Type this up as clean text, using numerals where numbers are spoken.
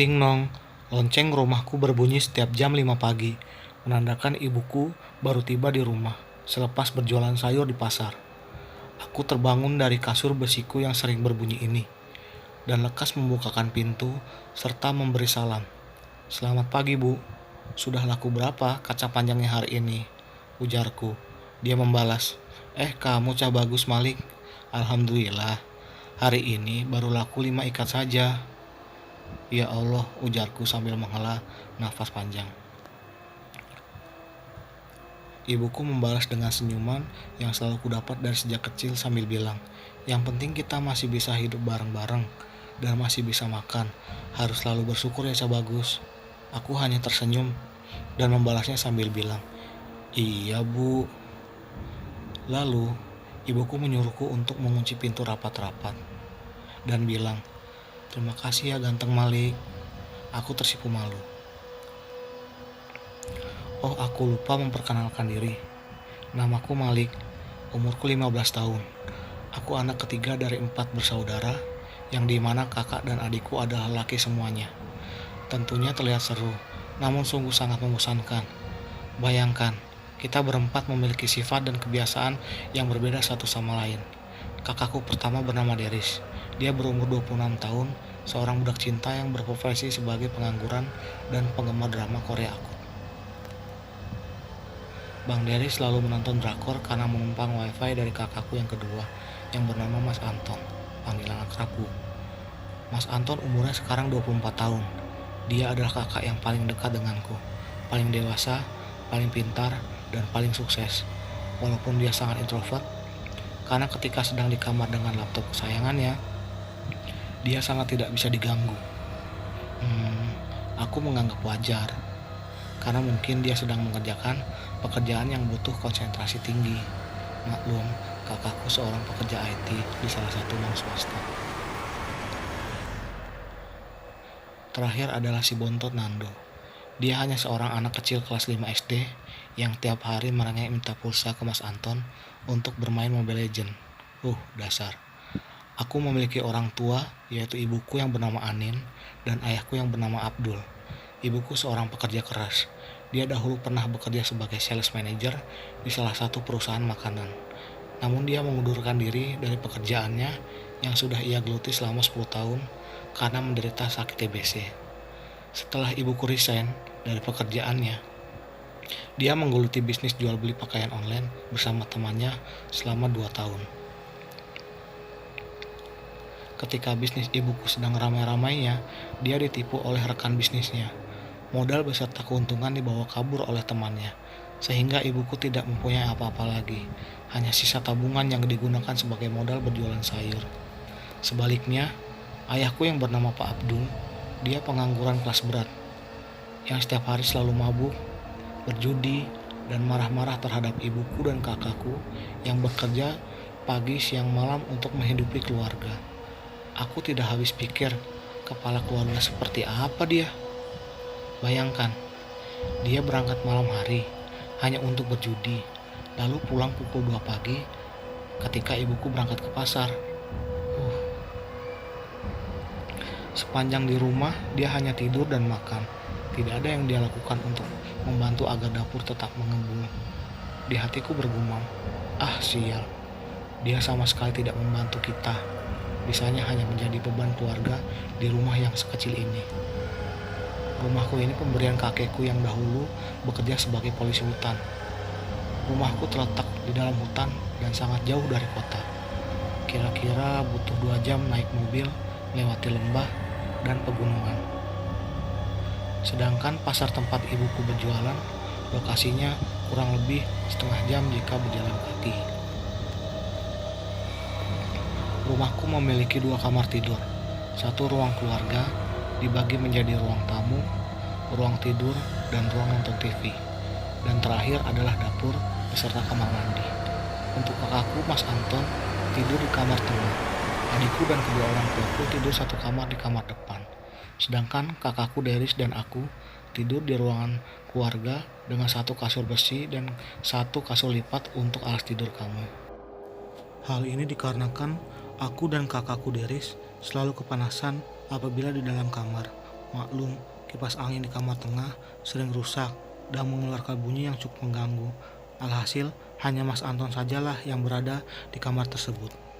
Ting nong, lonceng rumahku berbunyi setiap jam 5 pagi, menandakan ibuku baru tiba di rumah selepas berjualan sayur di pasar. Aku terbangun dari kasur besiku yang sering berbunyi ini, dan lekas membukakan pintu serta memberi salam. "Selamat pagi, Bu. Sudah laku berapa kaca panjangnya hari ini?" ujarku. Dia membalas, "Kamu Cah Bagus Malik. Alhamdulillah, hari ini baru laku 5 ikat saja." "Ya Allah," ujarku sambil menghela nafas panjang. Ibuku membalas dengan senyuman yang selalu kudapat dari sejak kecil sambil bilang, "Yang penting kita masih bisa hidup bareng-bareng dan masih bisa makan. Harus selalu bersyukur ya Cah Bagus." Aku hanya tersenyum dan membalasnya sambil bilang, "Iya Bu." Lalu, ibuku menyuruhku untuk mengunci pintu rapat-rapat dan bilang, "Terima kasih ya ganteng Malik." Aku tersipu malu. Oh, aku lupa memperkenalkan diri. Namaku Malik, umurku 15 tahun. Aku anak ketiga dari 4 bersaudara, yang dimana kakak dan adikku adalah laki semuanya. Tentunya terlihat seru, namun sungguh sangat membosankan. Bayangkan, kita berempat memiliki sifat dan kebiasaan yang berbeda satu sama lain. Kakakku pertama bernama Deris. Dia berumur 26 tahun, seorang budak cinta yang berprofesi sebagai pengangguran dan penggemar drama Korea akut. Bang Deris selalu menonton drakor karena menumpang wifi dari kakakku yang kedua, yang bernama Mas Anton, panggilan akrabku. Mas Anton umurnya sekarang 24 tahun. Dia adalah kakak yang paling dekat denganku, paling dewasa, paling pintar, dan paling sukses. Walaupun dia sangat introvert, karena ketika sedang di kamar dengan laptop kesayangannya, dia sangat tidak bisa diganggu. Aku menganggap wajar, karena mungkin dia sedang mengerjakan pekerjaan yang butuh konsentrasi tinggi. Maklum, kakakku seorang pekerja IT di salah satu bank swasta. Terakhir adalah si bontot Nando. Dia hanya seorang anak kecil kelas 5 SD yang tiap hari merengek minta pulsa ke Mas Anton untuk bermain Mobile Legends. Dasar. Aku memiliki orang tua, yaitu ibuku yang bernama Anin dan ayahku yang bernama Abdul. Ibuku seorang pekerja keras. Dia dahulu pernah bekerja sebagai sales manager di salah satu perusahaan makanan. Namun dia mengundurkan diri dari pekerjaannya yang sudah ia geluti selama 10 tahun karena menderita sakit TBC. Setelah ibuku resign dari pekerjaannya, dia menggeluti bisnis jual beli pakaian online bersama temannya selama 2 tahun. Ketika bisnis ibuku sedang ramai-ramainya, dia ditipu oleh rekan bisnisnya. Modal beserta keuntungan dibawa kabur oleh temannya, sehingga ibuku tidak mempunyai apa-apa lagi, hanya sisa tabungan yang digunakan sebagai modal berjualan sayur. Sebaliknya, ayahku yang bernama Pak Abdul, dia pengangguran kelas berat, yang setiap hari selalu mabuk, berjudi, dan marah-marah terhadap ibuku dan kakakku yang bekerja pagi siang malam untuk menghidupi keluarga. Aku tidak habis pikir, kepala keluarga seperti apa dia. Bayangkan, dia berangkat malam hari hanya untuk berjudi, lalu pulang pukul 2 pagi ketika ibuku berangkat ke pasar. Sepanjang di rumah, dia hanya tidur dan makan. Tidak ada yang dia lakukan untuk membantu agar dapur tetap mengembung. Di hatiku bergumam, sial, dia sama sekali tidak membantu kita. Bisanya hanya menjadi beban keluarga di rumah yang sekecil ini. Rumahku ini pemberian kakekku yang dahulu bekerja sebagai polisi hutan. Rumahku terletak di dalam hutan dan sangat jauh dari kota. Kira-kira butuh 2 jam naik mobil melewati lembah dan pegunungan. Sedangkan pasar tempat ibuku berjualan, lokasinya kurang lebih setengah jam jika berjalan kaki. Rumahku memiliki 2 kamar tidur, satu ruang keluarga dibagi menjadi ruang tamu, ruang tidur, dan ruang nonton TV. Dan terakhir adalah dapur beserta kamar mandi. Untuk kakakku Mas Anton tidur di kamar tengah. Adikku dan kedua orang tuaku tidur satu kamar di kamar depan. Sedangkan kakakku Deris dan aku tidur di ruangan keluarga dengan satu kasur besi dan satu kasur lipat untuk alas tidur kami. Hal ini dikarenakan aku dan kakakku Deris selalu kepanasan apabila di dalam kamar, Maklum, kipas angin di kamar tengah sering rusak dan mengeluarkan bunyi yang cukup mengganggu. Alhasil, hanya Mas Anton sajalah yang berada di kamar tersebut.